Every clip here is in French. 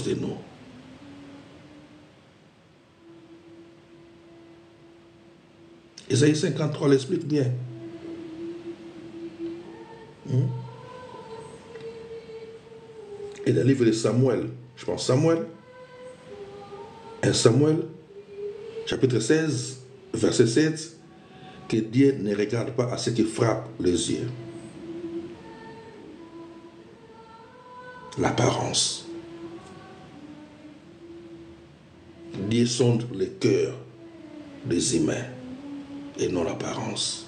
de nous. Isaïe 53 l'explique bien. Et dans le livre de Samuel, je pense Samuel, 1 Samuel, chapitre 16, verset 7, que Dieu ne regarde pas à ce qui frappe les yeux. L'apparence. Dieu sonde le cœur des humains et non l'apparence.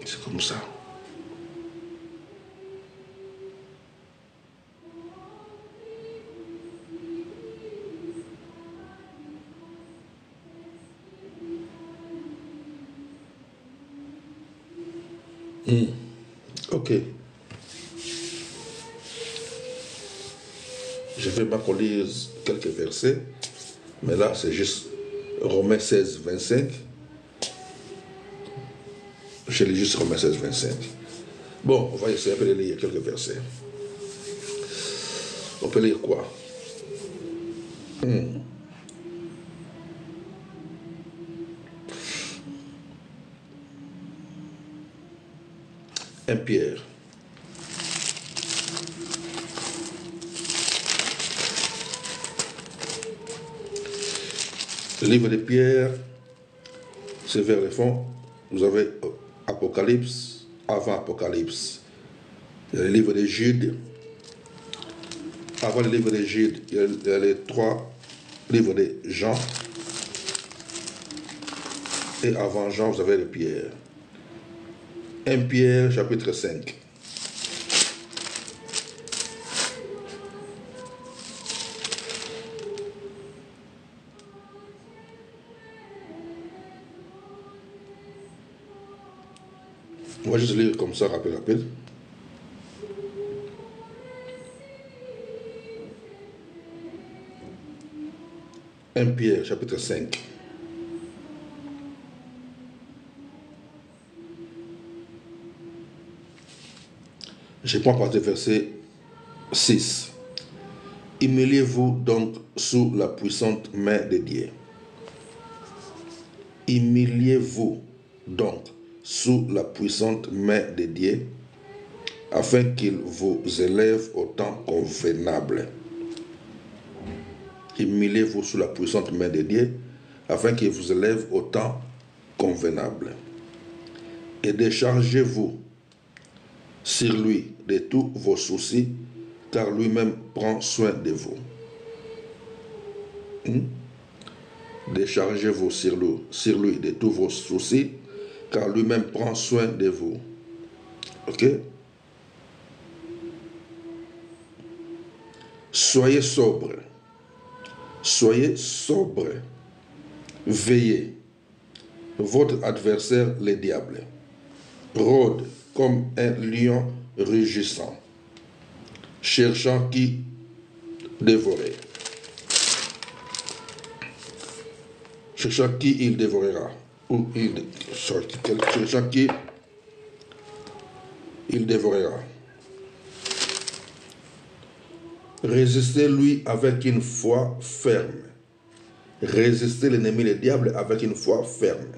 C'est comme ça. Ok. Je vais pas qu'on lise quelques versets, mais là c'est juste Romains 16, 25. Je lis juste Romains 16, 25. Bon, on va essayer de lire quelques versets. On peut lire quoi? 1 Pierre. Le livre de Pierre, c'est vers le fond. Vous avez Apocalypse, avant Apocalypse. Il y a le livre de Jude. Avant le livre de Jude, il y a les 3 livres de Jean. Et avant Jean, vous avez le Pierre. 1 Pierre, chapitre 5. On va juste lire comme ça, rapide. Un Pierre, chapitre 5. Je prends par le verset 6. Humiliez-vous donc sous la puissante main de Dieu. Humiliez-vous donc sous la puissante main de Dieu, afin qu'il vous élève au temps convenable. Humiliez-vous sous la puissante main de Dieu, afin qu'il vous élève au temps convenable. Et déchargez-vous sur lui de tous vos soucis, car lui-même prend soin de vous. Déchargez-vous sur lui de tous vos soucis, car lui-même prend soin de vous. Ok? Soyez sobre. Soyez sobre. Veillez. Votre adversaire, le diable, rôde comme un lion rugissant, cherchant qui dévorer. Cherchant qui il dévorera. Ou cherchant qui il dévorera. Résistez-lui avec une foi ferme. Résistez l'ennemi, le diable, avec une foi ferme,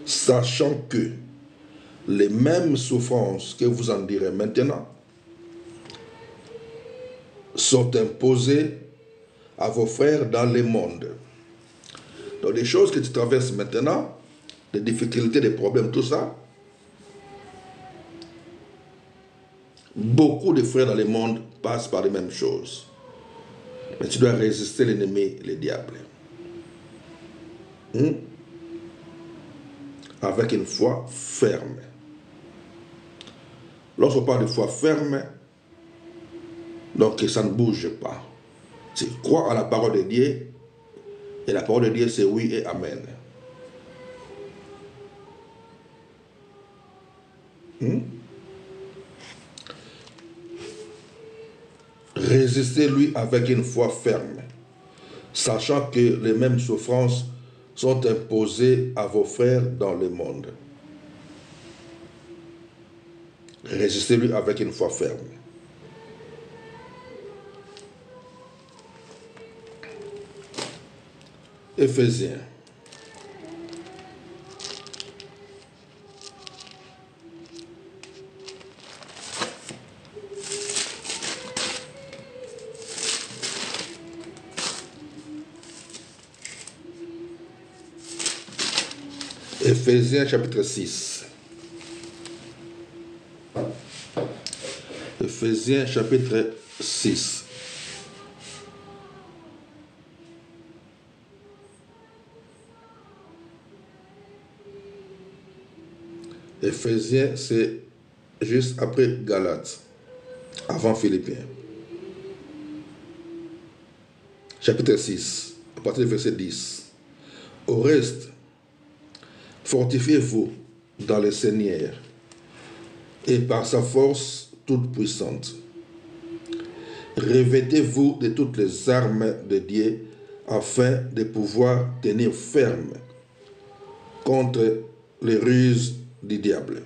sachant que les mêmes souffrances que vous en direz maintenant sont imposées à vos frères dans le monde. Donc les choses que tu traverses maintenant, les difficultés, les problèmes, tout ça, beaucoup de frères dans le monde passent par les mêmes choses. Mais tu dois résister l'ennemi, le diable. Avec une foi ferme. Lorsqu'on parle de foi ferme, donc ça ne bouge pas. Tu crois à la parole de Dieu, et la parole de Dieu c'est oui et amen. Résistez-lui avec une foi ferme, sachant que les mêmes souffrances sont imposées à vos frères dans le monde. Résistez-lui avec une foi ferme. Éphésiens. Éphésiens chapitre 6. Éphésiens chapitre 6. Éphésiens, c'est juste après Galates, avant Philippiens. Chapitre 6, à partir du verset 10. Au reste, fortifiez-vous dans le Seigneur et par sa force toute puissante. Revêtez-vous de toutes les armes de Dieu afin de pouvoir tenir ferme contre les ruses du diable.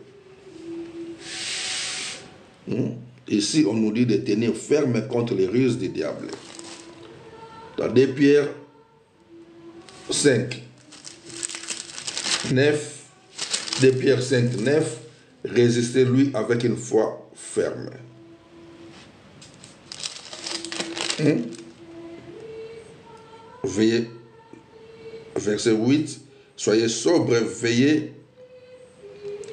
Ici, on nous dit de tenir ferme contre les ruses du diable. Dans 2 Pierre 5, 9, 2 Pierre 5, 9, résistez-lui avec une foi ferme. Veillez, verset 8, soyez sobres, veillez.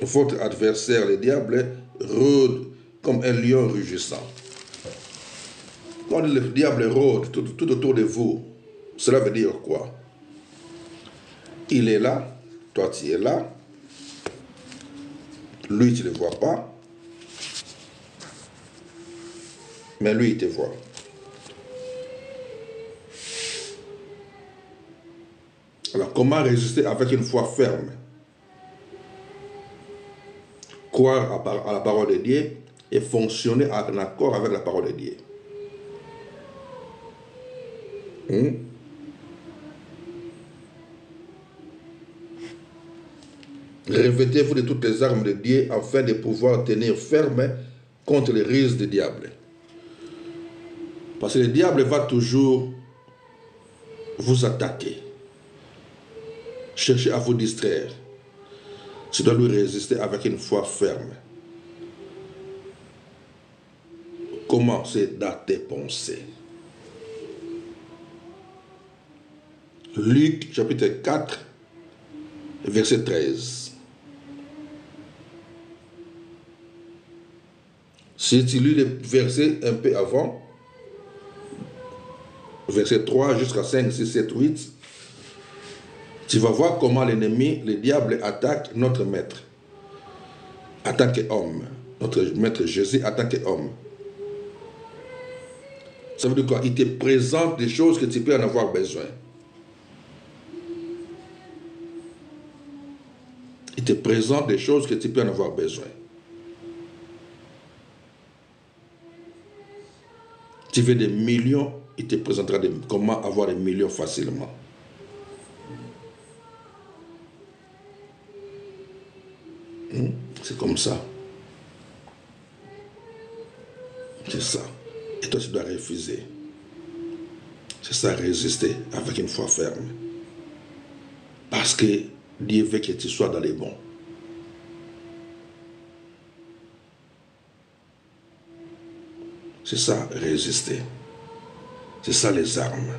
Votre adversaire, le diable, rôde comme un lion rugissant. Quand le diable rôde tout autour de vous, cela veut dire quoi? Il est là, toi tu es là, lui tu ne le vois pas, mais lui il te voit. Alors comment résister avec une foi ferme? Croire à la parole de Dieu et fonctionner en accord avec la parole de Dieu. Revêtez-vous de toutes les armes de Dieu afin de pouvoir tenir ferme contre les ruses du diable. Parce que le diable va toujours vous attaquer, chercher à vous distraire. Tu dois lui résister avec une foi ferme. Comment? C'est dans tes pensées. Luc chapitre 4, verset 13. Si tu lis le verset un peu avant, verset 3 jusqu'à 5, 6, 7, 8, tu vas voir comment l'ennemi, le diable, attaque notre maître en tant qu'homme. Notre maître Jésus en tant qu'homme. Ça veut dire quoi? Il te présente des choses que tu peux en avoir besoin. Il te présente des choses que tu peux en avoir besoin. Tu veux des millions, il te présentera comment avoir des millions facilement. C'est comme ça. C'est ça. Et toi, tu dois refuser. C'est ça, résister avec une foi ferme. Parce que Dieu veut que tu sois dans les bons. C'est ça, résister. C'est ça, les armes.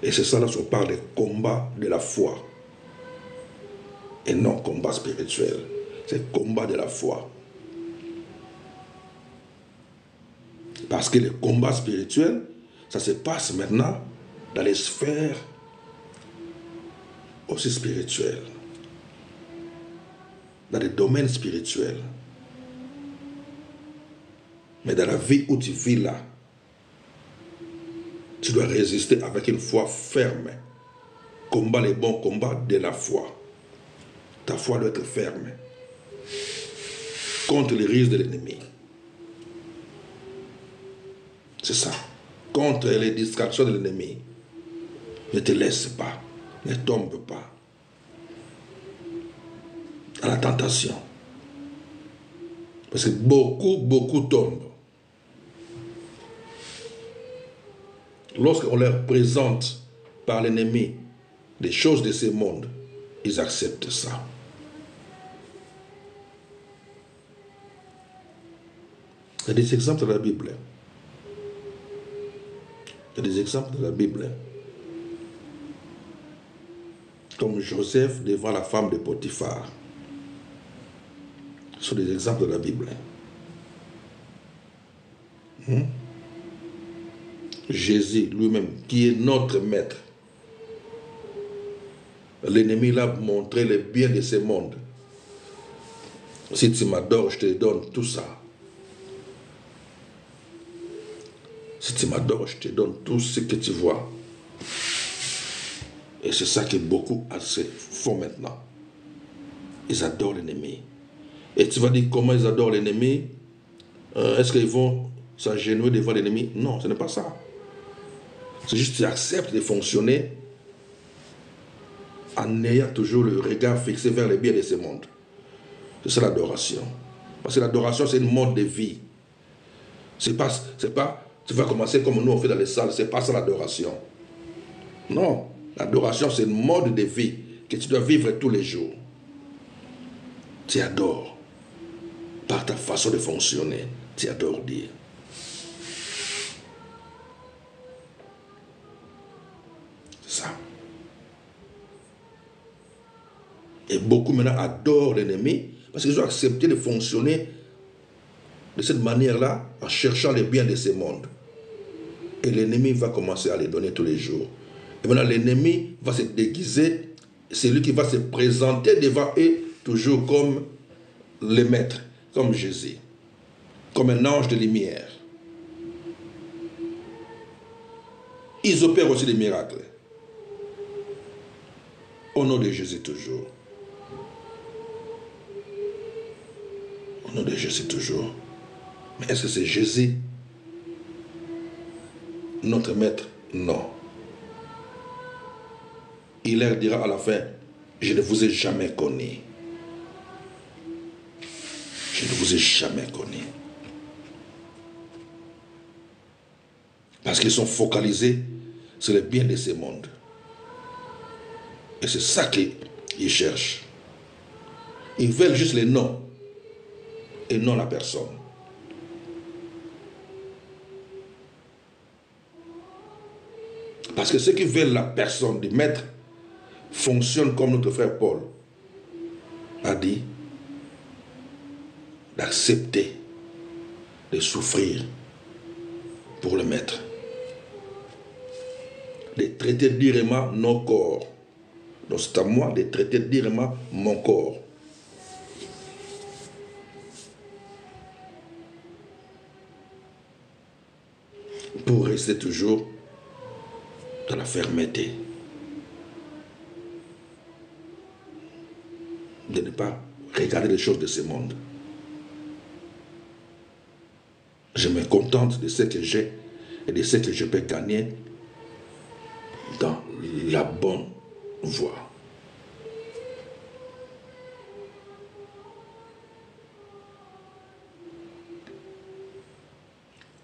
Et c'est ça, là, on parle de combat de la foi. Et non combat spirituel. C'est combat de la foi. Parce que le combat spirituel, ça se passe maintenant dans les sphères aussi spirituelles. Dans les domaines spirituels. Mais dans la vie où tu vis là, tu dois résister avec une foi ferme. Combat les bons combats de la foi. Ta foi doit être ferme. Contre les risques de l'ennemi. C'est ça. Contre les distractions de l'ennemi. Ne te laisse pas. Ne tombe pas à la tentation. Parce que beaucoup tombent. Lorsqu'on leur présente par l'ennemi des choses de ce monde, ils acceptent ça. Il y a des exemples de la Bible. Il y a des exemples de la Bible. Comme Joseph devant la femme de Potiphar. Ce sont des exemples de la Bible. Jésus lui-même, qui est notre maître. L'ennemi l'a montré le bien de ce monde. Si tu m'adores, je te donne tout ça. Si tu m'adores, je te donne tout ce que tu vois. Et c'est ça que beaucoup font maintenant. Ils adorent l'ennemi. Et tu vas dire comment ils adorent l'ennemi? Est-ce qu'ils vont s'agenouiller devant l'ennemi? Non, ce n'est pas ça. C'est juste qu'ils acceptent de fonctionner en ayant toujours le regard fixé vers le bien de ce monde. C'est ça l'adoration. Parce que l'adoration, c'est une mode de vie. C'est pas, tu vas commencer comme nous on fait dans les salles, c'est pas ça l'adoration. Non, l'adoration, c'est une mode de vie que tu dois vivre tous les jours. Tu adores par ta façon de fonctionner. Tu adores Dieu. C'est ça. Et beaucoup maintenant adorent l'ennemi parce qu'ils ont accepté de fonctionner de cette manière-là en cherchant les biens de ce monde. Et l'ennemi va commencer à les donner tous les jours. Et maintenant l'ennemi va se déguiser, c'est lui qui va se présenter devant eux toujours comme le maître, comme Jésus, comme un ange de lumière. Ils opèrent aussi des miracles. Au nom de Jésus toujours. Au nom de Jésus toujours. Mais est-ce que c'est Jésus, notre maître? Non. Il leur dira à la fin, je ne vous ai jamais connu. Je ne vous ai jamais connu. Parce qu'ils sont focalisés sur le bien de ce monde. Et c'est ça qu'ils cherchent. Ils veulent juste les noms et non la personne. Parce que ceux qui veulent la personne du maître fonctionnent comme notre frère Paul a dit, d'accepter de souffrir pour le maître, de traiter durement nos corps. Donc c'est à moi de traiter durement mon corps. Pour rester toujours dans la fermeté. De ne pas regarder les choses de ce monde. Je me contente de ce que j'ai et de ce que je peux gagner dans la bonne voie.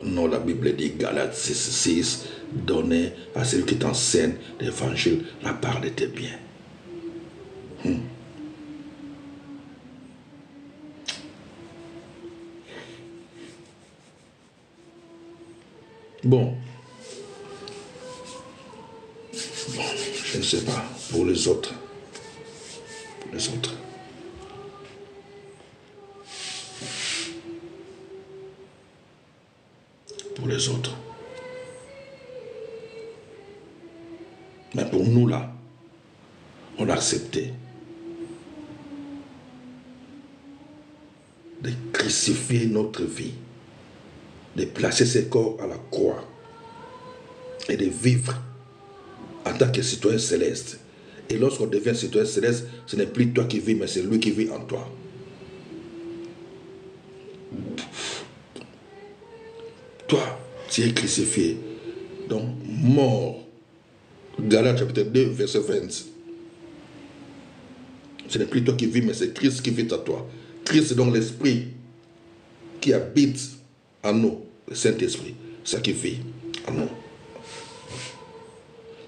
Non, la Bible dit, Galates 6, donner à celui qui t'enseigne l'évangile la part de tes biens. Bon, je ne sais pas, pour les autres. Pour les autres. Pour les autres. Mais pour nous là, on a accepté de crucifier notre vie, de placer ce corps à la croix et de vivre en tant que citoyen céleste. Et lorsqu'on devient citoyen céleste, ce n'est plus toi qui vis, mais c'est lui qui vit en toi. Toi, tu es crucifié, donc mort Galates chapitre 2, verset 20. Ce n'est plus toi qui vis, mais c'est Christ qui vit en toi. Christ, c'est donc l'Esprit qui habite en nous, le Saint-Esprit. C'est ça qui vit en nous.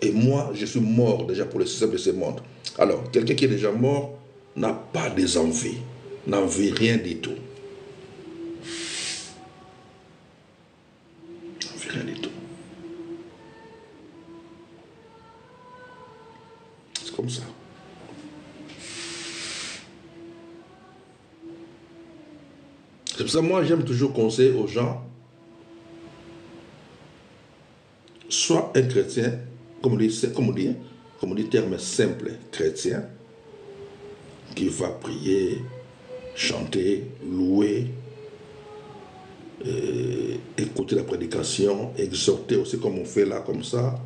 Et moi, je suis mort déjà pour le système de ce monde. Alors, quelqu'un qui est déjà mort n'a pas des envies, n'envie rien du tout. N'envie rien du tout. C'est comme ça. C'est pour ça que moi, j'aime toujours conseiller aux gens, sois un chrétien, comme on dit terme simple, chrétien, qui va prier, chanter, louer, écouter la prédication, exhorter aussi comme on fait là, comme ça.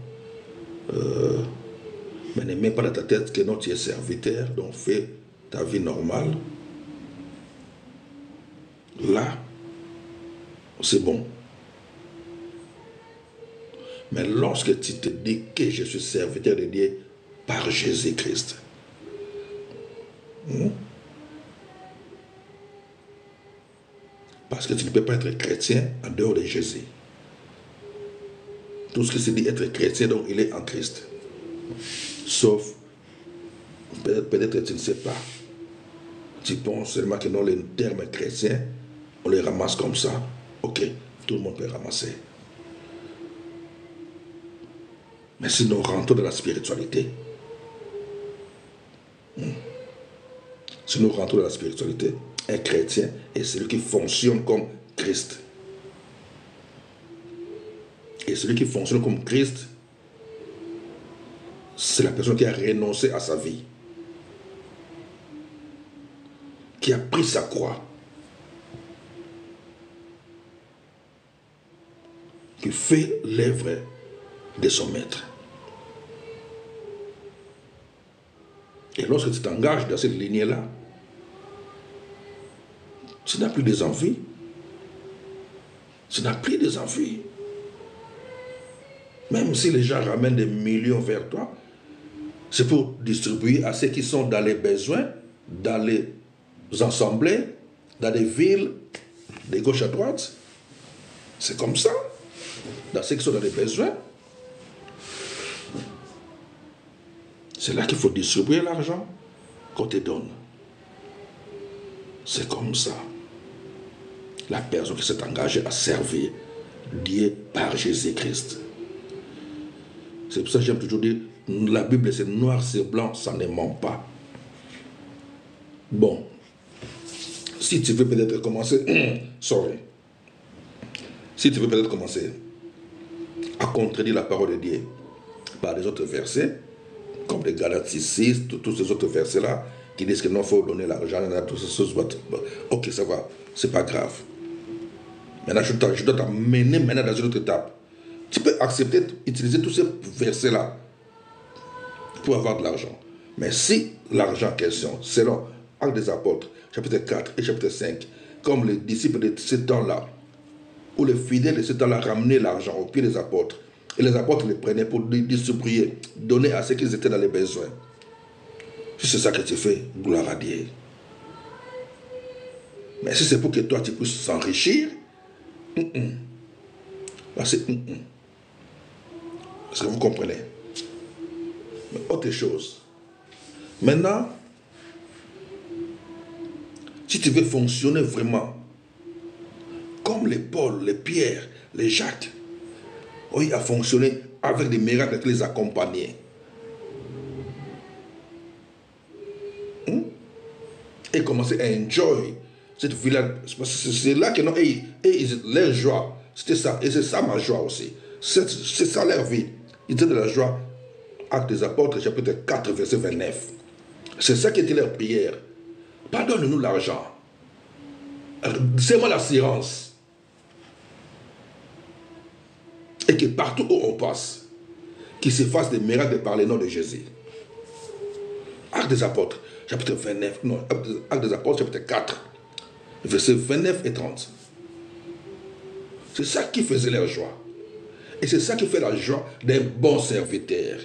Mais ne mets pas dans ta tête que non, tu es serviteur, donc fais ta vie normale. Là, c'est bon. Mais lorsque tu te dis que je suis serviteur de Dieu par Jésus-Christ, parce que tu ne peux pas être chrétien en dehors de Jésus. Tout ce qui se dit être chrétien, donc il est en Christ. Sauf, peut-être tu ne sais pas. Tu penses seulement que dans les termes chrétiens, on les ramasse comme ça. Ok, tout le monde peut ramasser. Mais si nous rentrons dans la spiritualité, si nous rentrons dans la spiritualité, un chrétien est celui qui fonctionne comme Christ. Et celui qui fonctionne comme Christ, c'est la personne qui a renoncé à sa vie, qui a pris sa croix, qui fait l'œuvre de son maître. Et lorsque tu t'engages dans cette lignée-là, tu n'as plus des envies. Tu n'as plus des envies. Même si les gens ramènent des millions vers toi, c'est pour distribuer à ceux qui sont dans les besoins, dans les assemblées, dans les villes, de gauche à droite. C'est comme ça. Dans ceux qui sont dans les besoins, c'est là qu'il faut distribuer l'argent qu'on te donne. C'est comme ça. La personne qui s'est engagée à servir Dieu par Jésus-Christ. C'est pour ça que j'aime toujours dire, la Bible c'est noir, c'est blanc, ça ne ment pas. Bon, si tu veux peut-être commencer, si tu veux peut-être commencer à contredire la parole de Dieu par des autres versets, comme les Galates 6, tous ces autres versets-là, qui disent que non, il faut donner l'argent, toutes ces choses. Ok, ça va, c'est pas grave. Maintenant, je dois t'amener maintenant dans une autre étape. Tu peux accepter, utiliser tous ces versets-là pour avoir de l'argent. Mais si l'argent en question, selon Actes des Apôtres, chapitre 4 et chapitre 5, comme les disciples de ce temps-là, où les fidèles de ce temps-là ramenaient l'argent au pied des apôtres, et les apôtres les prenaient pour distribuer, donner à ceux qui étaient dans les besoins. Si c'est ça que tu fais, gloire à Dieu. Mais si c'est pour que toi tu puisses s'enrichir, là c'est Est-ce que vous comprenez? Mais autre chose. Maintenant, si tu veux fonctionner vraiment comme les Paul, les Pierre, les Jacques, oui, à fonctionner avec des miracles qui les accompagnaient. Et commencer à enjoy cette vie-là. C'est là que non, leur joie, c'était ça. Et c'est ça ma joie aussi. C'est ça leur vie. Ils étaient de la joie. Actes des Apôtres, chapitre 4, verset 29. C'est ça qui était leur prière. Pardonne-nous l'argent. C'est-moi l'assurance. Et que partout où on passe, qu'il se fasse des miracles par le nom de Jésus. Actes des Apôtres, chapitre 29, non, Actes des Apôtres, chapitre 4, versets 29 et 30. C'est ça qui faisait leur joie. Et c'est ça qui fait la joie d'un bon serviteur.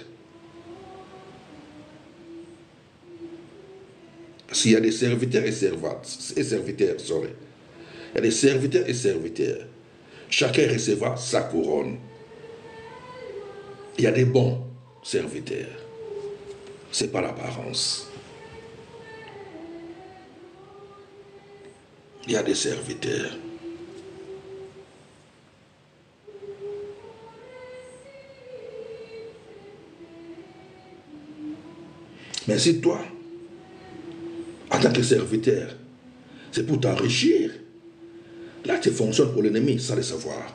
S'il y a des serviteurs et servantes, et serviteurs, sorry. Il y a des serviteurs et serviteurs. Chacun recevra sa couronne. Il y a des bons serviteurs. Ce n'est pas l'apparence. Il y a des serviteurs. Mais si toi, en tant que serviteur, c'est pour t'enrichir, là tu fonctionnes pour l'ennemi sans le savoir.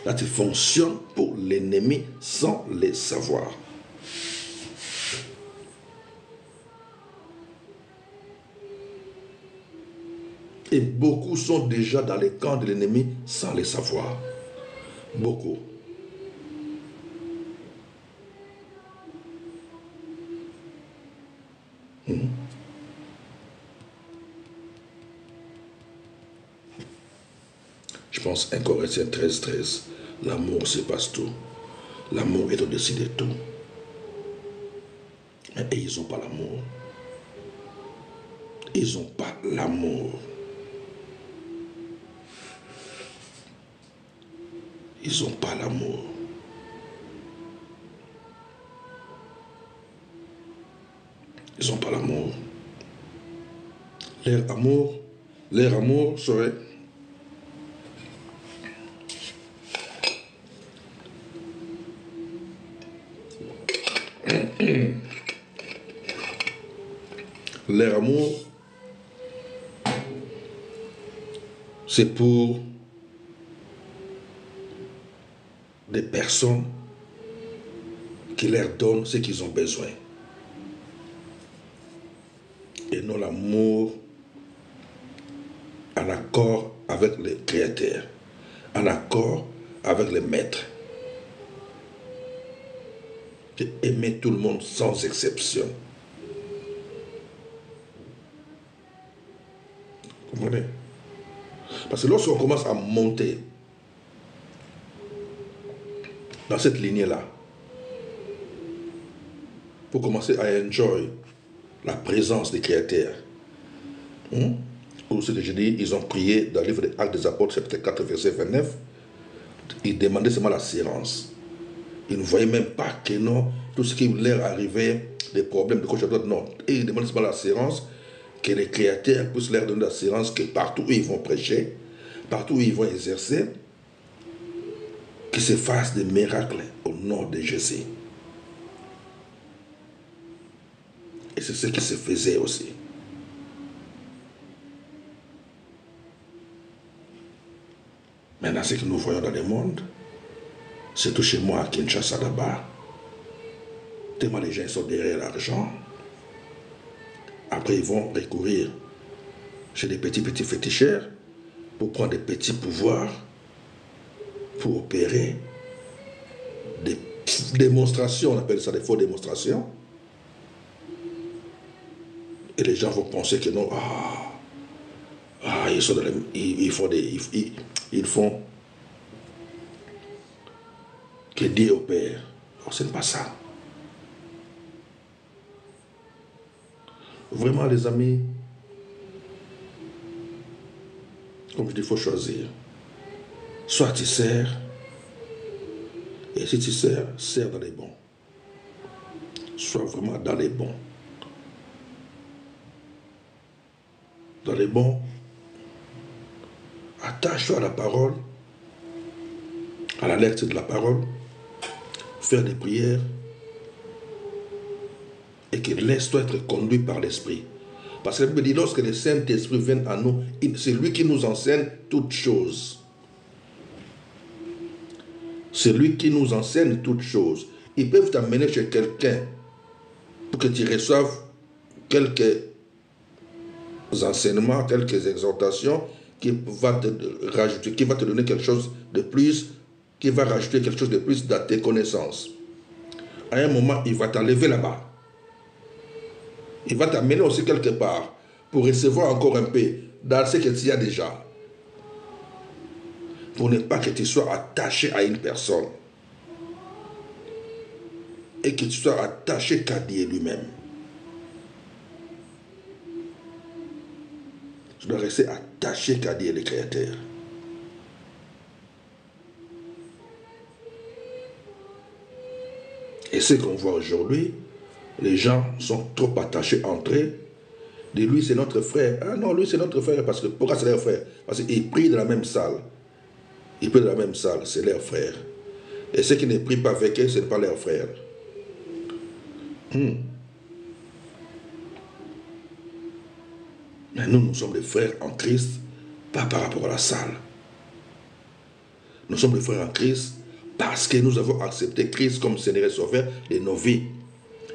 Là tu fonctionnes pour l'ennemi sans le savoir. Et beaucoup sont déjà dans les camps de l'ennemi sans le savoir. Beaucoup. Je pense 1 Corinthiens 13, 13. L'amour surpasse tout. L'amour est au-dessus de tout. Mais ils n'ont pas l'amour. Ils n'ont pas l'amour. Ils n'ont pas l'amour. Ils n'ont pas l'amour. Leur amour serait leur amour, c'est pour des personnes qui leur donnent ce qu'ils ont besoin. Et non l'amour en accord avec le Créateur, en accord avec le Maître. Aimer tout le monde sans exception. Vous comprenez? Parce que lorsqu'on commence à monter dans cette lignée-là, pour commencer à enjoy la présence des créateurs, ou ce que je dis, ils ont prié dans le livre des Actes des Apôtres, chapitre 4, verset 29, ils demandaient seulement l'assurance. Ils ne voyaient même pas que non, tout ce qui leur arrivait, des problèmes de coach à droite, non. Et ils demandaient seulement l'assurance, que les créateurs puissent leur donner l'assurance que partout où ils vont prêcher, partout où ils vont exercer, qu'ils se fassent des miracles au nom de Jésus. Et c'est ce qui se faisait aussi. Maintenant, ce que nous voyons dans le monde, surtout chez moi à Kinshasa là-bas, tellement les gens sont derrière l'argent. Après, ils vont recourir chez des petits féticheurs pour prendre des petits pouvoirs, pour opérer des démonstrations, on appelle ça des fausses démonstrations. Et les gens vont penser que non, ils sont dans ils font que Dieu opère. Alors, ce n'est pas ça. Vraiment, les amis, comme je dis, il faut choisir. Soit tu sers, et si tu sers, sers dans les bons. Sois vraiment dans les bons. Dans les bons, attache-toi à la parole, à la lecture de la parole, faire des prières, et que laisse-toi être conduit par l'Esprit. Parce que la Bible dit, lorsque le Saint-Esprit vient à nous, c'est lui qui nous enseigne toutes choses. C'est lui qui nous enseigne toutes choses. Ils peuvent t'amener chez quelqu'un pour que tu reçoives quelques enseignements, quelques exhortations qui va te rajouter, qui va te donner quelque chose de plus, qui va rajouter quelque chose de plus dans tes connaissances. À un moment, il va t'enlever là-bas. Il va t'amener aussi quelque part pour recevoir encore un peu dans ce que tu as déjà. Pour ne pas que tu sois attaché à une personne. Et que tu sois attaché qu'à Dieu lui-même. Je dois rester attaché qu'à Dieu le Créateur. Et ce qu'on voit aujourd'hui, les gens sont trop attachés entre eux. De lui, c'est notre frère. Ah non, lui, c'est notre frère. Parce que, pourquoi c'est leur frère? Parce qu'ils prient dans la même salle. Ils prient dans la même salle, c'est leur frère. Et ceux qui ne prient pas avec eux, ce n'est pas leur frère. Mais nous sommes des frères en Christ, pas par rapport à la salle. Nous sommes des frères en Christ parce que nous avons accepté Christ comme Seigneur et Sauveur de nos vies.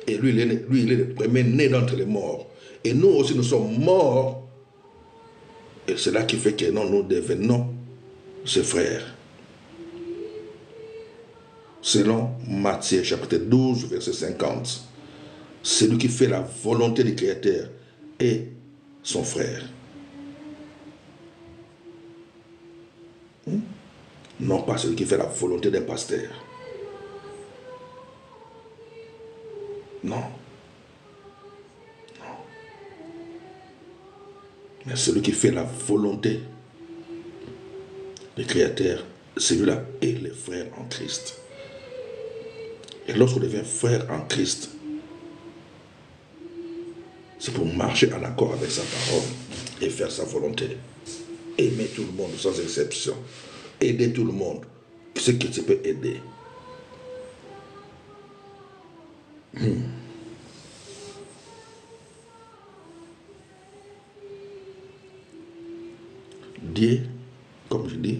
Et lui, il est le premier né d'entre les morts. Et nous aussi, nous sommes morts. Et c'est là qui fait que nous devenons ses frères. Selon Matthieu chapitre 12, verset 50. Celui qui fait la volonté du Créateur est son frère. Non pas celui qui fait la volonté d'un pasteur. Non. Mais celui qui fait la volonté du Créateur, celui-là est le frère en Christ. Et lorsqu'on devient frère en Christ, c'est pour marcher en accord avec sa parole et faire sa volonté. Aimer tout le monde sans exception. Aider tout le monde. Ce que tu peux aider. Dieu, comme je dis,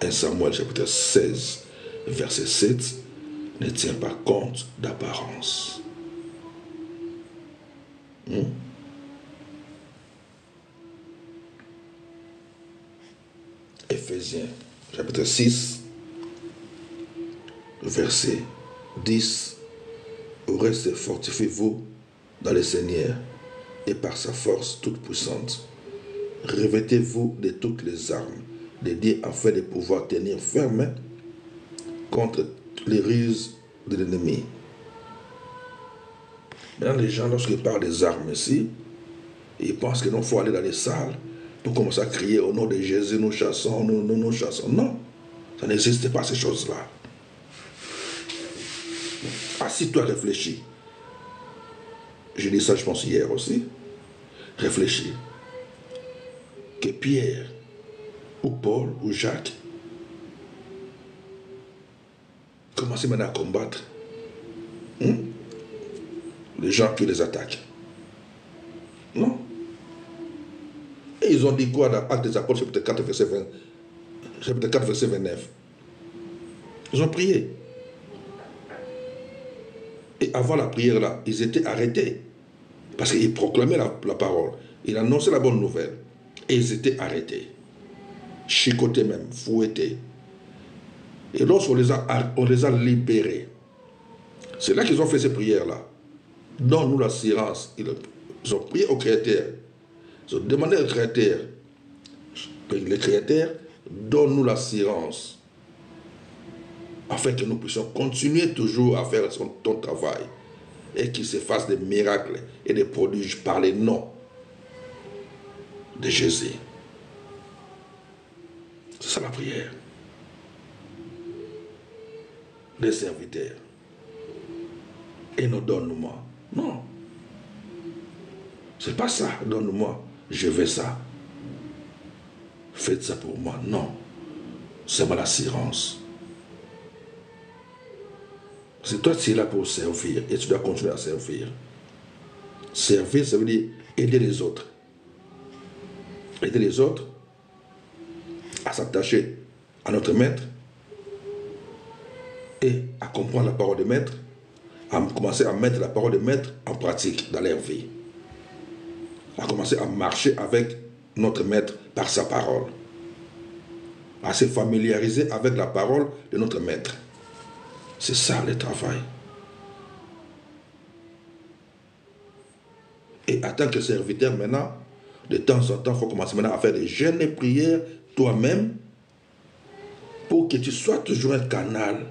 1 Samuel chapitre 16, verset 7, ne tient pas compte d'apparence. Éphésiens chapitre 6, verset 10, au reste fortifiez-vous dans le Seigneur et par sa force toute puissante. Revêtez-vous de toutes les armes de Dieu afin de pouvoir tenir ferme contre les ruses de l'ennemi. Maintenant, les gens, lorsqu'ils parlent des armes ici, ils pensent qu'il faut aller dans les salles pour commencer à crier au nom de Jésus, nous chassons, nous chassons. Non, ça n'existe pas ces choses-là. Assis-toi, réfléchis. J'ai dit ça, je pense, hier aussi. Réfléchis. Que Pierre, ou Paul, ou Jacques, commencent maintenant à combattre les gens qui les attaquent. Non. Et ils ont dit quoi dans Actes des Apôtres, chapitre 4, verset 29? Ils ont prié. Et avant la prière là, ils étaient arrêtés. Parce qu'ils proclamaient la parole. Ils annonçaient la bonne nouvelle. Et ils étaient arrêtés. Chicotés même, fouettés. Et lorsqu'on les a libérés, c'est là qu'ils ont fait ces prières-là. Donne-nous l'assurance. Ils ont prié au Créateur. Ils ont demandé au Créateur. Le Créateur, donne-nous l'assurance. Afin que nous puissions continuer toujours à faire ton travail. Et qu'il se fasse des miracles et des prodiges par les noms de Jésus. C'est ça la prière. Des serviteurs. Et nous donne-moi. Non. C'est pas ça. Donne-moi. Je veux ça. Faites ça pour moi. Non. C'est mon assurance. C'est toi qui es là pour servir. Et tu dois continuer à servir. Servir, ça veut dire aider les autres. Aider les autres à s'attacher à notre maître et à comprendre la parole de maître, à commencer à mettre la parole de maître en pratique dans leur vie, à commencer à marcher avec notre maître par sa parole, à se familiariser avec la parole de notre maître. C'est ça le travail. Et en tant que serviteur maintenant, de temps en temps, il faut commencer maintenant à faire des jeûnes et prières toi-même pour que tu sois toujours un canal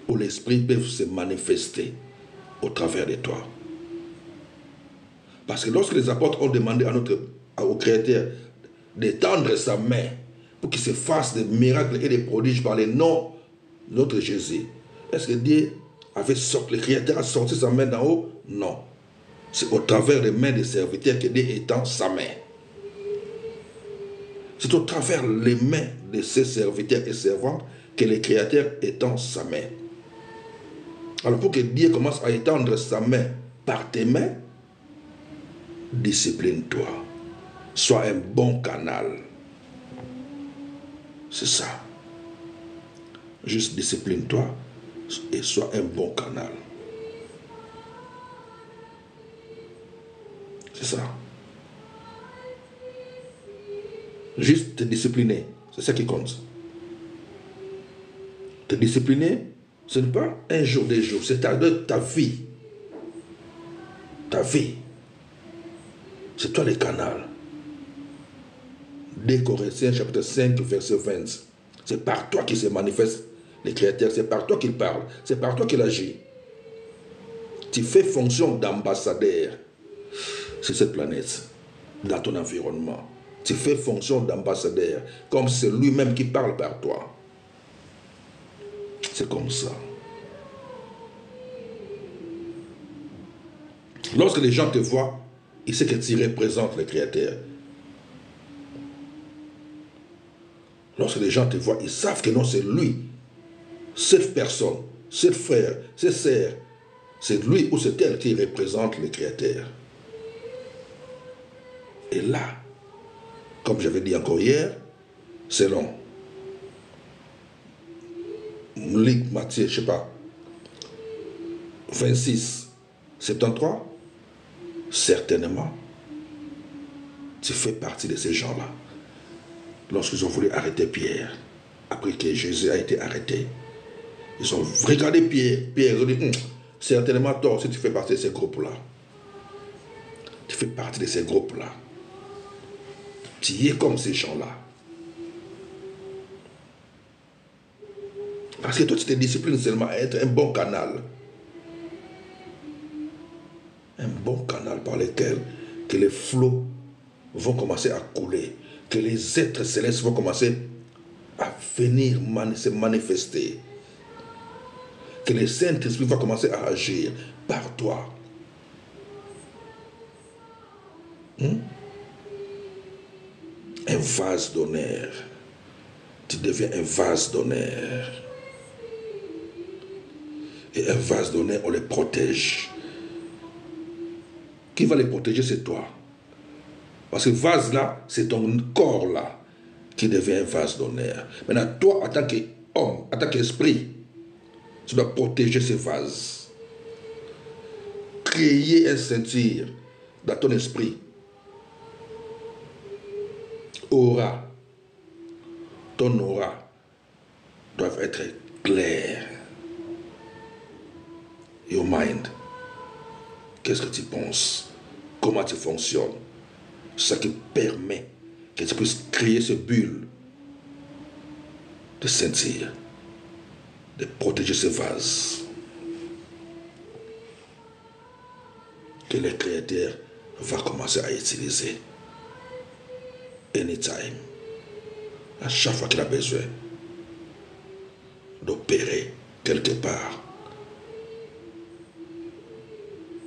où l'Esprit peut se manifester au travers de toi. Parce que lorsque les apôtres ont demandé à notre au Créateur d'étendre sa main pour qu'il se fasse des miracles et des prodiges par le nom de notre Jésus. Est-ce que Dieu avait sorti, le Créateur a sorti sa main d'en haut? Non. C'est au travers des mains des serviteurs que Dieu étend sa main. C'est au travers les mains de ses serviteurs et servantes que le Créateur étend sa main. Alors pour que Dieu commence à étendre sa main par tes mains, discipline-toi. Sois un bon canal. C'est ça. Juste discipline-toi et sois un bon canal. C'est ça. Juste te discipliner. C'est ça qui compte. Te discipliner, ce n'est pas un jour, des jours. C'est ta vie. Ta vie. C'est toi le canal. 2 Corinthiens chapitre 5 verset 20. C'est par toi qu'il se manifeste le Créateur. C'est par toi qu'il parle. C'est par toi qu'il agit. Tu fais fonction d'ambassadeur sur cette planète, dans ton environnement. Tu fais fonction d'ambassadeur, comme c'est lui-même qui parle par toi. C'est comme ça. Lorsque les gens te voient, ils savent que tu représentes le Créateur. Lorsque les gens te voient, ils savent que non, c'est lui, cette personne, cette frère, cette sœur, c'est lui ou c'est elle qui représente le Créateur. Et là, comme j'avais dit encore hier, selon Luc, Matthieu, je ne sais pas, 26, 73, certainement, tu fais partie de ces gens-là. Lorsqu'ils ont voulu arrêter Pierre, après que Jésus a été arrêté, ils ont regardé Pierre, ils ont dit, certainement toi aussi tu fais partie de ces groupes-là. Tu fais partie de ces groupes-là. Tu es comme ces gens-là. Parce que toi, tu te disciplines seulement à être un bon canal. Un bon canal par lequel que les flots vont commencer à couler, que les êtres célestes vont commencer à venir se manifester, que le Saint-Esprit va commencer à agir par toi. Un vase d'honneur. Tu deviens un vase d'honneur. Et un vase d'honneur, on les protège. Qui va les protéger, c'est toi. Parce que vase là, c'est ton corps là qui devient un vase d'honneur. Maintenant, toi, en tant qu'homme, en tant qu'esprit, tu dois protéger ce vase. Créer un ceinture dans ton esprit. Aura. Ton aura doit être clair. Your mind. Qu'est-ce que tu penses? Comment tu fonctionnes? Ce qui permet que tu puisses créer ce bulle de ceinture, de protéger ce vase que le Créateur va commencer à utiliser anytime, à chaque fois qu'il a besoin d'opérer quelque part.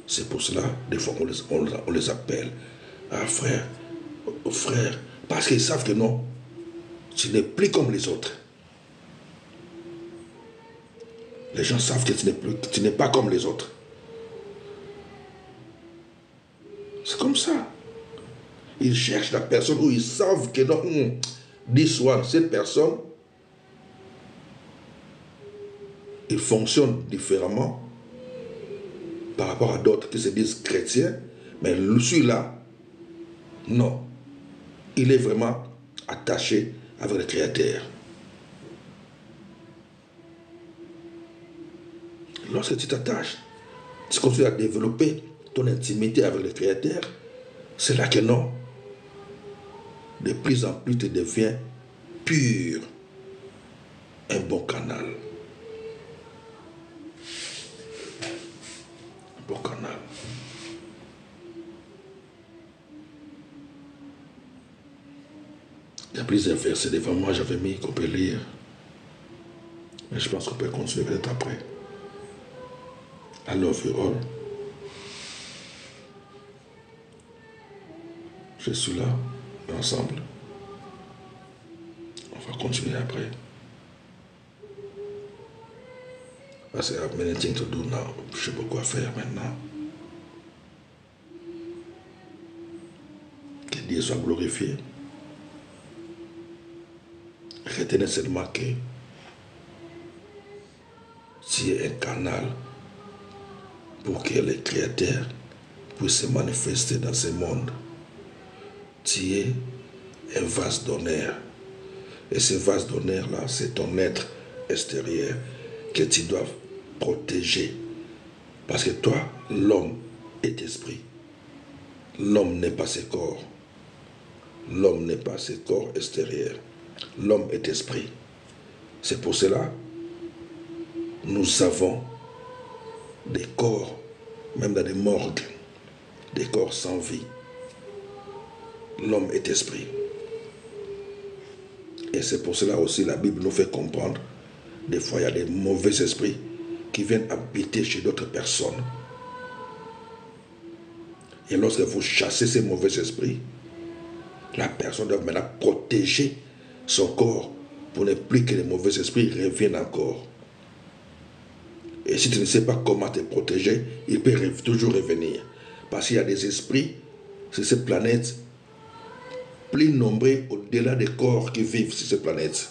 C'est pour cela, des fois, on les appelle frères, frères, parce qu'ils savent que non, tu n'es plus comme les autres. Les gens savent que tu n'es pas comme les autres. C'est comme ça. Ils cherchent la personne où ils savent que non, this one, cette personne, il fonctionne différemment par rapport à d'autres qui se disent chrétiens, mais celui-là, non. Il est vraiment attaché avec le Créateur. Lorsque tu t'attaches, tu continues à développer ton intimité avec le Créateur, c'est là que non, de plus en plus tu deviens pur, un bon canal. Un bon canal. Il y a plusieurs versets devant moi, j'avais mis qu'on peut lire. Mais je pense qu'on peut continuer peut-être après. I love you all. Je suis là, ensemble. On va continuer après. Parce que I have many things to do now. Je sais pas quoi faire maintenant. Que Dieu soit glorifié. Retenez seulement que tu es un canal pour que le Créateur puisse se manifester dans ce monde. Tu es un vase d'honneur. Et ce vase d'honneur-là, c'est ton être extérieur que tu dois protéger. Parce que toi, l'homme est esprit. L'homme n'est pas ce corps. L'homme n'est pas ce corps extérieur. L'homme est esprit. C'est pour cela nous avons des corps, même dans des morgues, des corps sans vie. L'homme est esprit. Et c'est pour cela aussi la Bible nous fait comprendre, des fois il y a des mauvais esprits qui viennent habiter chez d'autres personnes. Et lorsque vous chassez ces mauvais esprits, la personne doit maintenant protéger son corps pour ne plus que les mauvais esprits reviennent encore. Et si tu ne sais pas comment te protéger, il peut toujours revenir. Parce qu'il y a des esprits sur cette planète plus nombreux au-delà des corps qui vivent sur cette planète.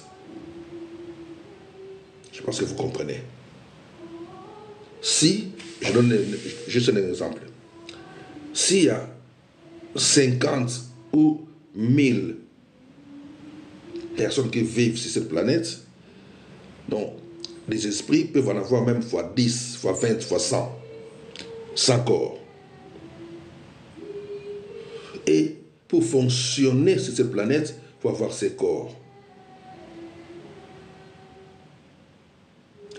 Je pense que vous comprenez. Si, je donne juste un exemple. S'il y a 50 ou 1000 personnes qui vivent sur cette planète, donc les esprits peuvent en avoir même fois 10, fois 20, fois 100 corps. Et pour fonctionner sur cette planète, il faut avoir ces corps.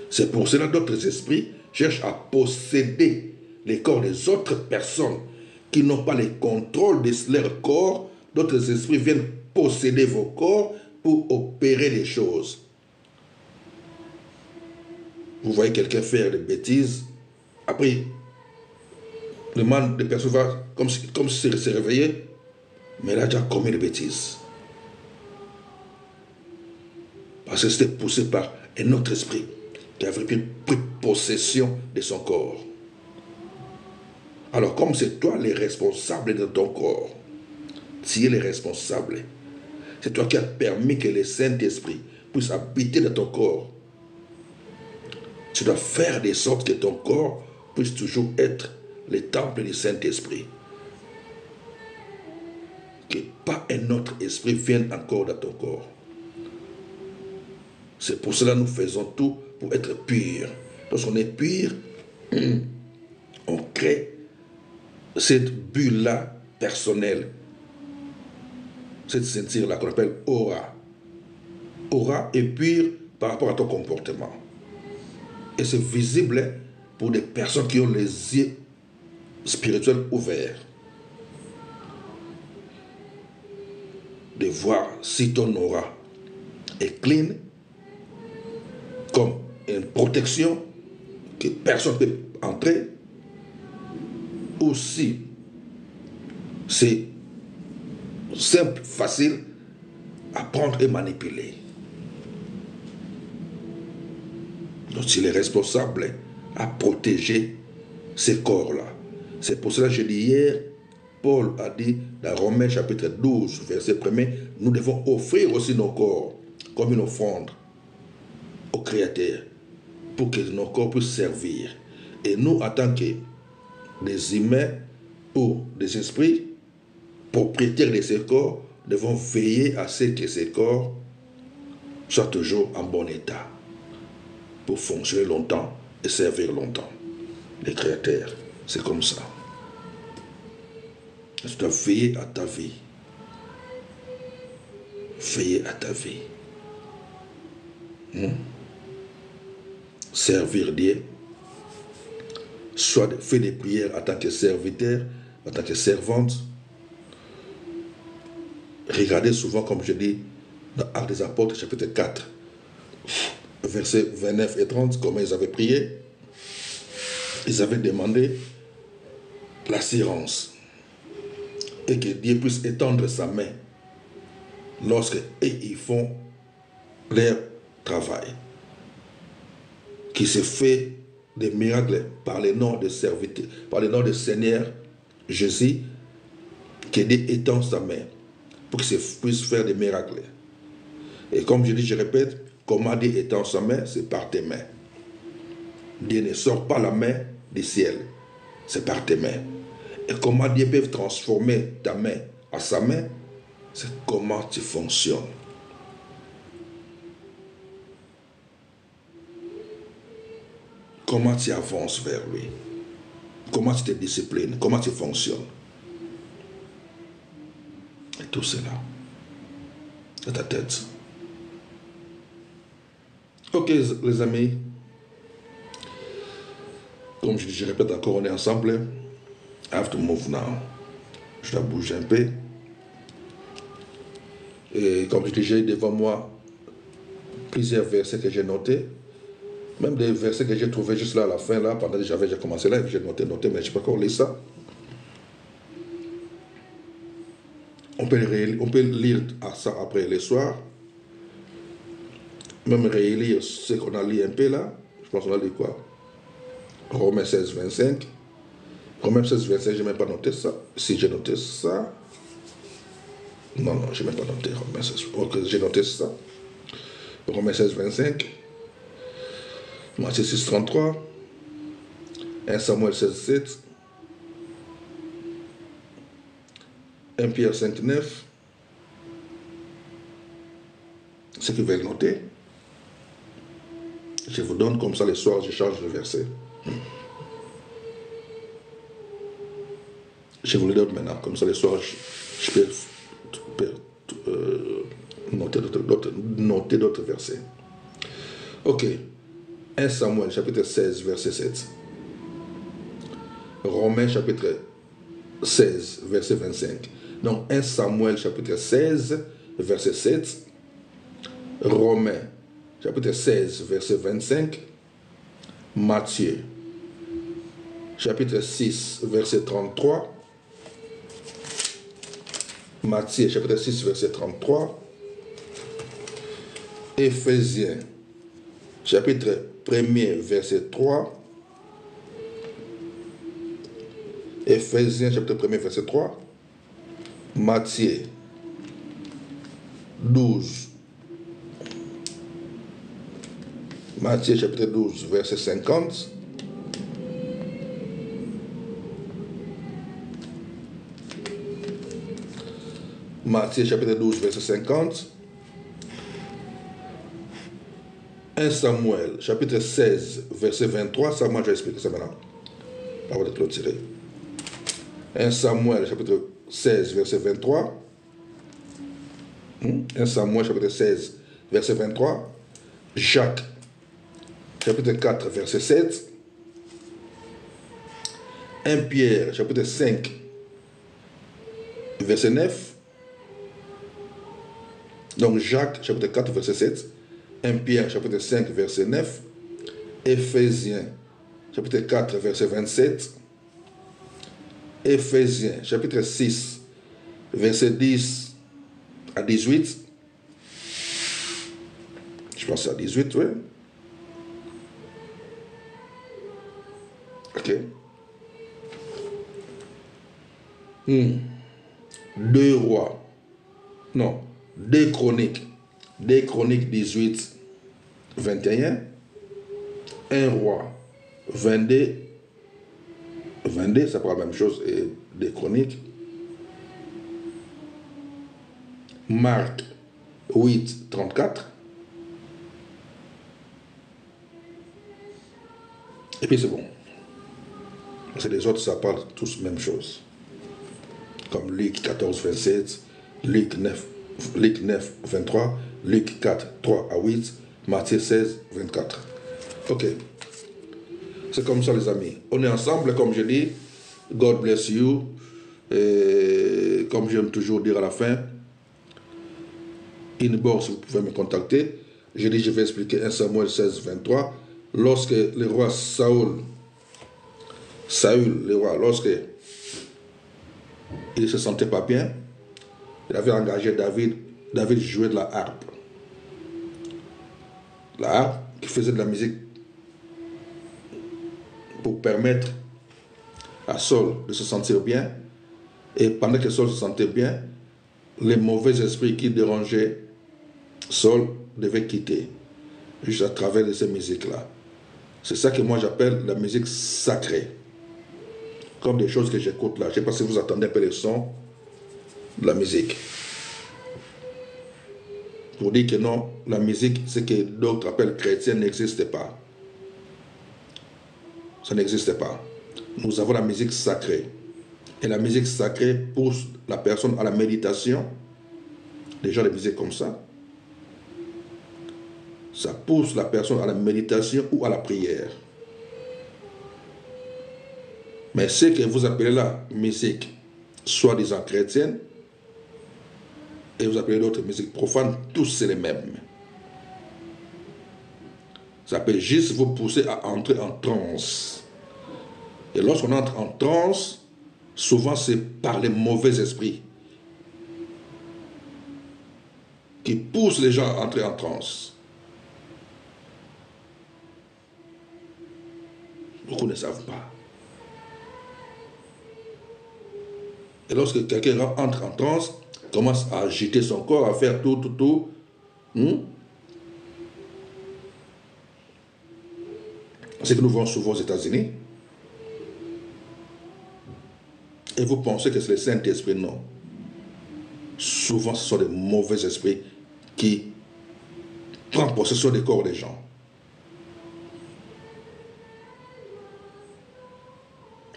C'est pour cela que d'autres esprits cherchent à posséder les corps des autres personnes qui n'ont pas le contrôle de leur corps. D'autres esprits viennent posséder vos corps pour opérer des choses. Vous voyez quelqu'un faire des bêtises, après, le man de personne va comme si se réveillait, mais il a déjà commis des bêtises. Parce que c'était poussé par un autre esprit qui avait pris possession de son corps. Alors, comme c'est toi le responsable de ton corps, tu es le responsable. C'est toi qui as permis que le Saint-Esprit puisse habiter dans ton corps. Tu dois faire de sorte que ton corps puisse toujours être le temple du Saint-Esprit. Que pas un autre esprit vienne encore dans ton corps. C'est pour cela que nous faisons tout pour être pur. Lorsqu'on est pur, on crée cette bulle-là personnelle. Cette ceinture-là qu'on appelle aura. Aura est pure par rapport à ton comportement. Et c'est visible pour des personnes qui ont les yeux spirituels ouverts. De voir si ton aura est clean, comme une protection que personne ne peut entrer, ou si c'est simple, facile à prendre et manipuler. Donc il est responsable à protéger ces corps-là. C'est pour cela que je dis hier, Paul a dit dans Romains chapitre 12, verset 1er, nous devons offrir aussi nos corps comme une offrande au Créateur pour que nos corps puissent servir. Et nous, en tant que des humains ou des esprits, propriétaires de ces corps, devons veiller à ce que ces corps soient toujours en bon état pour fonctionner longtemps et servir longtemps. Les créateurs, c'est comme ça. Tu dois veiller à ta vie. Veiller à ta vie. Servir Dieu. Soit fais des prières en tant que serviteur, en tant que servante. Regardez souvent, comme je dis, dans Actes des Apôtres, chapitre 4, versets 29 et 30, comment ils avaient prié. Ils avaient demandé l'assurance et que Dieu puisse étendre sa main lorsque ils font leur travail. Qui se fait des miracles par le nom de serviteur, par le nom de Seigneur Jésus, que Dieu étend sa main pour qu'il puisse faire des miracles. Et comme je dis, je répète, comment Dieu étend sa main, c'est par tes mains. Dieu ne sort pas la main du ciel, c'est par tes mains. Et comment Dieu peut transformer ta main à sa main, c'est comment tu fonctionnes. Comment tu avances vers lui. Comment tu te disciplines, comment tu fonctionnes. Et tout cela, dans ta tête. Ok, les amis. Comme je répète encore, on est ensemble. I have to move now. Je dois bouger un peu. Et comme je dis, j'ai devant moi plusieurs versets que j'ai notés. Même des versets que j'ai trouvés juste là à la fin, là, pendant que j'avais commencé là, j'ai noté, mais je ne sais pas encore lire ça. On peut lire ça après le soir. Même relire ce qu'on a lu un peu là. Je pense qu'on a lu quoi? Romains 16, 25. Romains 16, 25, je n'ai même pas noté ça. Si j'ai noté ça. Non, je n'ai même pas noté Romains 16. Ok, j'ai noté ça. Romains 16, 25. Matthieu 6, 33. 1 Samuel 16, 7. 1 Pierre 5, 9. Ce que vous veulent noter. Je vous donne comme ça le soir, je change le verset. Je vous le donne maintenant, comme ça le soir, je peux noter d'autres versets. Ok. 1 Samuel, chapitre 16, verset 7. Romains, chapitre 16, verset 25. Donc, 1 Samuel, chapitre 16, verset 7. Romains, chapitre 16, verset 25. Matthieu, chapitre 6, verset 33. Matthieu, chapitre 6, verset 33. Éphésiens, chapitre 1er, verset 3. Éphésiens, chapitre 1er, verset 3. Matthieu, 12. Matthieu, chapitre 12, verset 50. Matthieu, chapitre 12, verset 50. 1 Samuel, chapitre 16, verset 23. Ça, moi, je vais expliquer ça maintenant. Avant de clôturer. 1 Samuel, chapitre 16, verset 23. 1 Samuel, chapitre 16, verset 23. Jacques, chapitre 4, verset 7. 1 Pierre, chapitre 5, verset 9. Donc Jacques, chapitre 4, verset 7. 1 Pierre, chapitre 5, verset 9. Éphésiens, chapitre 4, verset 27. Éphésiens, chapitre 6, verset 10 à 18. Je pense à 18, oui. Ok. 2 rois. Non. 2 chroniques. 2 chroniques 18, 21. 1 roi 22. 22, c'est pas la même chose, et 2 chroniques. Marc 8, 34. Et puis c'est bon. Parce que les autres, ça parle tous la même chose. Comme Luc 14, 27, Luc 9, 23, Luc 4, 3 à 8, Matthieu 16, 24. Ok. C'est comme ça, les amis. On est ensemble, comme je dis. God bless you. Et comme j'aime toujours dire à la fin, inbox, vous pouvez me contacter. Je dis, je vais expliquer 1 Samuel 16, 23. Lorsque le roi Saül, le roi, lorsque il ne se sentait pas bien, il avait engagé David. David jouait de la harpe. La harpe qui faisait de la musique pour permettre à Saul de se sentir bien. Et pendant que Saul se sentait bien, les mauvais esprits qui dérangeaient Saul devaient quitter, juste à travers de ces musiques-là. C'est ça que moi j'appelle la musique sacrée. Comme des choses que j'écoute là. Je ne sais pas si vous entendez un peu les sons de la musique. Pour dire que non, la musique, ce que d'autres appellent chrétienne, n'existe pas. Ça n'existe pas. Nous avons la musique sacrée. Et la musique sacrée pousse la personne à la méditation. Des gens de musique comme ça. Ça pousse la personne à la méditation ou à la prière. Mais ce que vous appelez la musique, soi-disant chrétienne, et vous appelez d'autres musiques profanes, tous c'est les mêmes. Ça peut juste vous pousser à entrer en transe. Et lorsqu'on entre en transe, souvent c'est par les mauvais esprits qui poussent les gens à entrer en transe. Beaucoup ne savent pas. Et lorsque quelqu'un entre en transe, commence à agiter son corps, à faire tout. C'est que nous voyons souvent aux États-Unis. Et vous pensez que c'est le Saint-Esprit? Non. Souvent, ce sont des mauvais esprits qui prennent possession des corps des gens.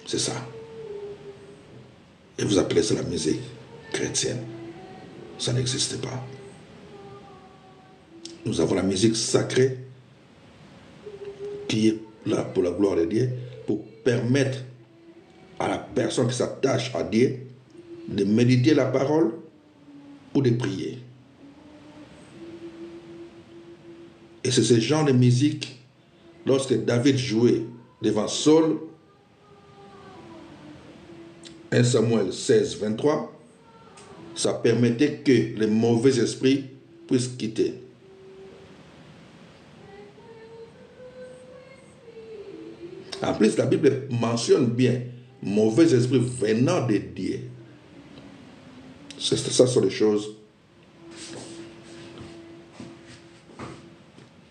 C'est ça. Et vous appelez ça la musique chrétienne. Ça n'existe pas. Nous avons la musique sacrée qui est là pour la gloire de Dieu, pour permettre à la personne qui s'attache à Dieu de méditer la parole ou de prier. Et c'est ce genre de musique, lorsque David jouait devant Saul, 1 Samuel 16, 23, ça permettait que les mauvais esprits puissent quitter. En plus, la Bible mentionne bien mauvais esprits venant de Dieu. Ça sont des choses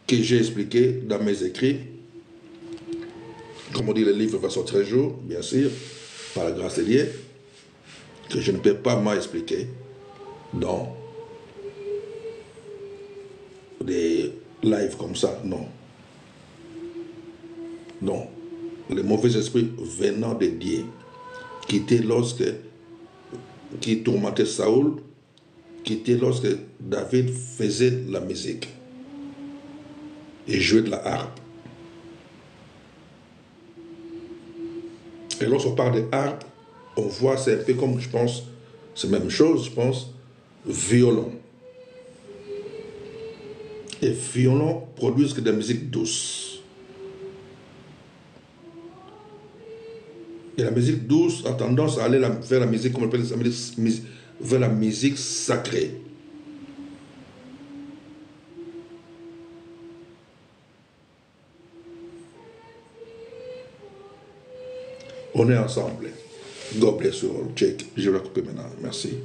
que j'ai expliquées dans mes écrits. Comme on dit, le livre va sortir un jour, bien sûr, par la grâce de Dieu, que je ne peux pas m'expliquer dans des lives comme ça, non. Non. Les mauvais esprits venant de Dieu, qui tourmentait Saül, qui était lorsque David faisait la musique et jouait de la harpe. Et lorsqu'on parle de harpe, on voit, c'est un peu comme, je pense, c'est la même chose, je pense, violon. Et violon produisent que de la musique douce. Et la musique douce a tendance à aller vers la musique, comme on appelle vers la musique sacrée. On est ensemble. God bless you all. Check. Je vais couper maintenant. Merci.